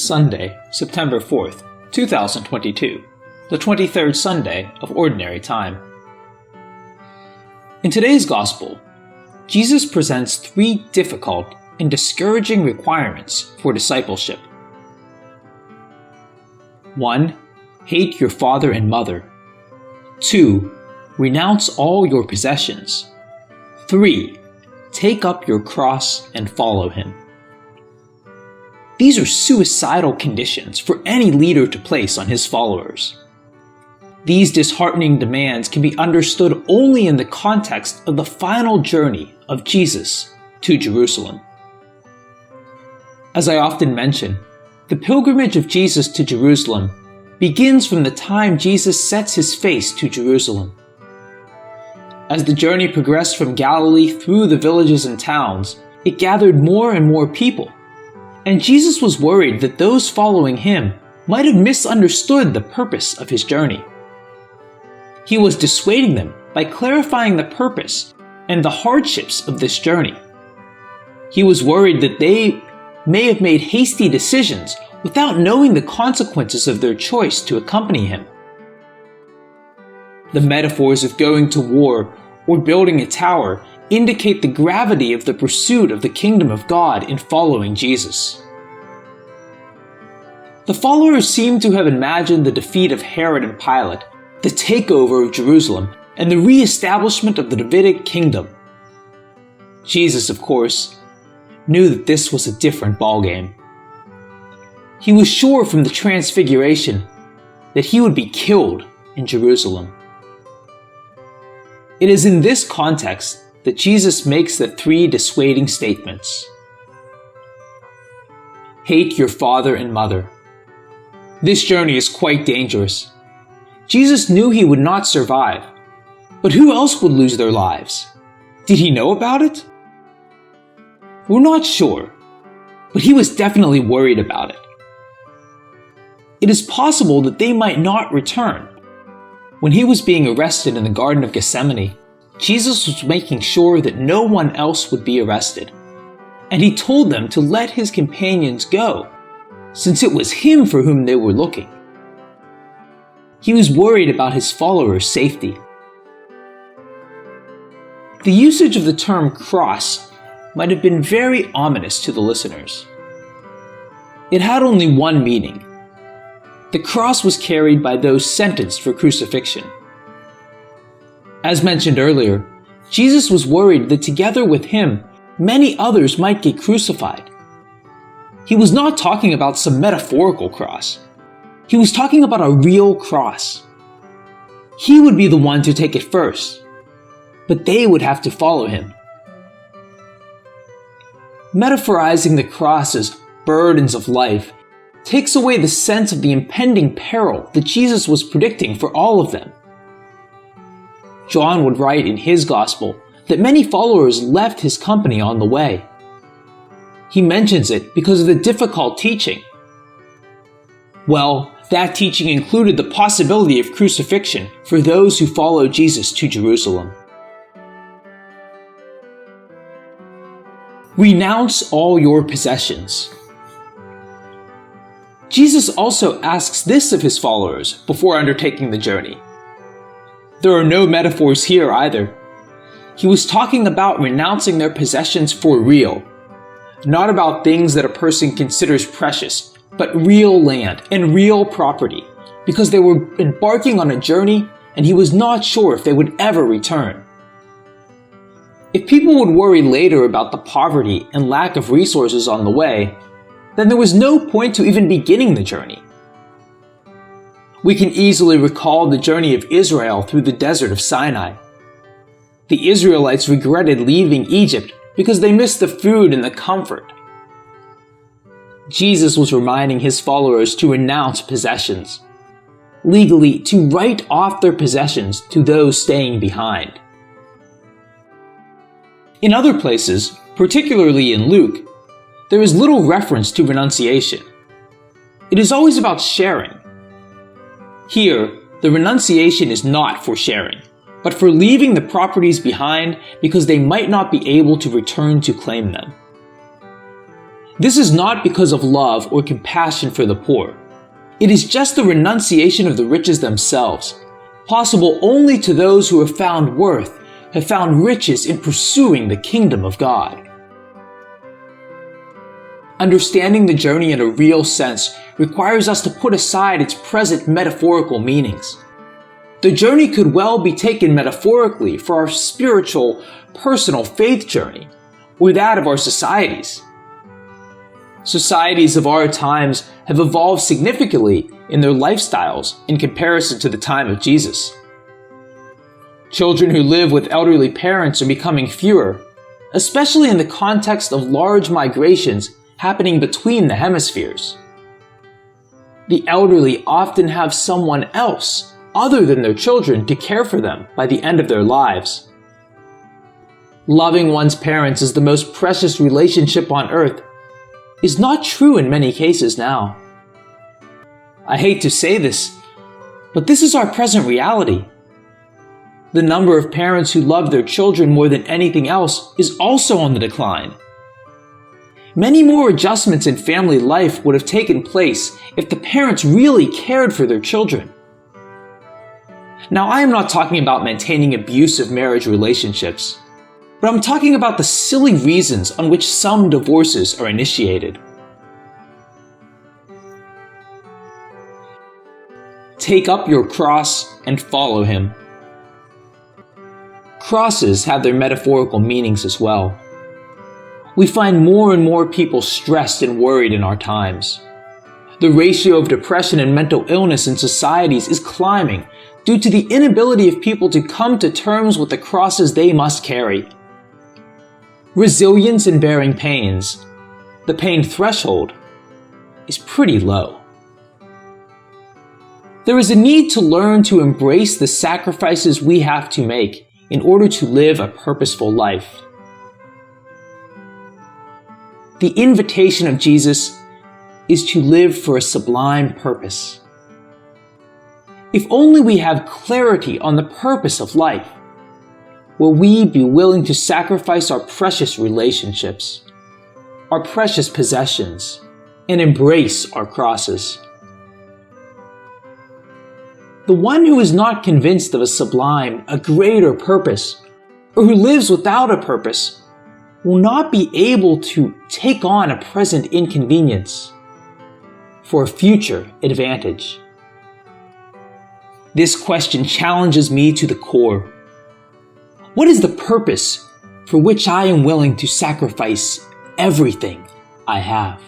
Sunday, September 4th, 2022, the 23rd Sunday of Ordinary Time. In today's Gospel, Jesus presents three difficult and discouraging requirements for discipleship. 1. Hate your father and mother. 2. Renounce all your possessions. 3. Take up your cross and follow him. These are suicidal conditions for any leader to place on his followers. These disheartening demands can be understood only in the context of the final journey of Jesus to Jerusalem. As I often mention, the pilgrimage of Jesus to Jerusalem begins from the time Jesus sets his face to Jerusalem. As the journey progressed from Galilee through the villages and towns, it gathered more and more people, and Jesus was worried that those following him might have misunderstood the purpose of his journey. He was dissuading them by clarifying the purpose and the hardships of this journey. He was worried that they may have made hasty decisions without knowing the consequences of their choice to accompany him. The metaphors of going to war or building a tower indicate the gravity of the pursuit of the kingdom of God in following Jesus. The followers seem to have imagined the defeat of Herod and Pilate, the takeover of Jerusalem, and the re-establishment of the Davidic kingdom. Jesus, of course, knew that this was a different ballgame. He was sure from the Transfiguration that he would be killed in Jerusalem. It is in this context that Jesus makes the three dissuading statements. Hate your father and mother. This journey is quite dangerous. Jesus knew he would not survive, but who else would lose their lives? Did he know about it? We're not sure, but he was definitely worried about it. It is possible that they might not return. When he was being arrested in the Garden of Gethsemane, Jesus was making sure that no one else would be arrested, and he told them to let his companions go, since it was him for whom they were looking. He was worried about his followers' safety. The usage of the term cross might have been very ominous to the listeners. It had only one meaning. The cross was carried by those sentenced for crucifixion. As mentioned earlier, Jesus was worried that together with him, many others might get crucified. He was not talking about some metaphorical cross. He was talking about a real cross. He would be the one to take it first, but they would have to follow him. Metaphorizing the cross as burdens of life takes away the sense of the impending peril that Jesus was predicting for all of them. John would write in his Gospel that many followers left his company on the way. He mentions it because of the difficult teaching. Well, that teaching included the possibility of crucifixion for those who followed Jesus to Jerusalem. Renounce all your possessions. Jesus also asks this of his followers before undertaking the journey. There are no metaphors here either. He was talking about renouncing their possessions for real, not about things that a person considers precious, but real land and real property, because they were embarking on a journey and he was not sure if they would ever return. If people would worry later about the poverty and lack of resources on the way, then there was no point to even beginning the journey. We can easily recall the journey of Israel through the desert of Sinai. The Israelites regretted leaving Egypt because they missed the food and the comfort. Jesus was reminding his followers to renounce possessions, legally to write off their possessions to those staying behind. In other places, particularly in Luke, there is little reference to renunciation. It is always about sharing. Here, the renunciation is not for sharing, but for leaving the properties behind because they might not be able to return to claim them. This is not because of love or compassion for the poor. It is just the renunciation of the riches themselves, possible only to those who have found worth, have found riches in pursuing the kingdom of God. Understanding the journey in a real sense requires us to put aside its present metaphorical meanings. The journey could well be taken metaphorically for our spiritual, personal faith journey, or that of our societies. Societies of our times have evolved significantly in their lifestyles in comparison to the time of Jesus. Children who live with elderly parents are becoming fewer, especially in the context of large migrations happening between the hemispheres. The elderly often have someone else other than their children to care for them by the end of their lives. Loving one's parents is the most precious relationship on earth is not true in many cases now. I hate to say this, but this is our present reality. The number of parents who love their children more than anything else is also on the decline. Many more adjustments in family life would have taken place if the parents really cared for their children. Now, I am not talking about maintaining abusive marriage relationships, but I'm talking about the silly reasons on which some divorces are initiated. Take up your cross and follow him. Crosses have their metaphorical meanings as well. We find more and more people stressed and worried in our times. The ratio of depression and mental illness in societies is climbing due to the inability of people to come to terms with the crosses they must carry. Resilience in bearing pains, the pain threshold, is pretty low. There is a need to learn to embrace the sacrifices we have to make in order to live a purposeful life. The invitation of Jesus is to live for a sublime purpose. If only we have clarity on the purpose of life, will we be willing to sacrifice our precious relationships, our precious possessions, and embrace our crosses? The one who is not convinced of a sublime, a greater purpose, or who lives without a purpose, will not be able to take on a present inconvenience for a future advantage. This question challenges me to the core. What is the purpose for which I am willing to sacrifice everything I have?